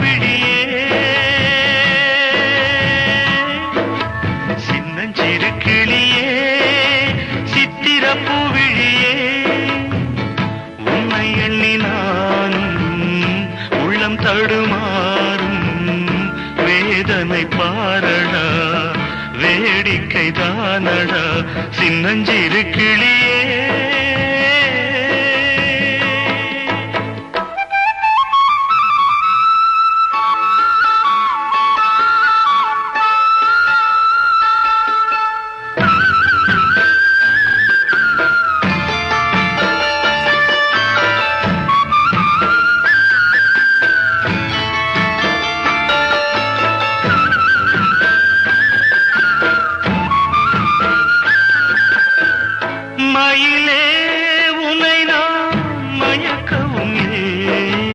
பூவிழியே சின்னஞ்சிறு கிளியே சித்திர பூவிழியே உன்னை எண்ணி நானும் உள்ளம் தடுமாறும் வேதனை பாரடா வேடிக்கை தானடா சின்னஞ்சிறு கிளியே மயிலே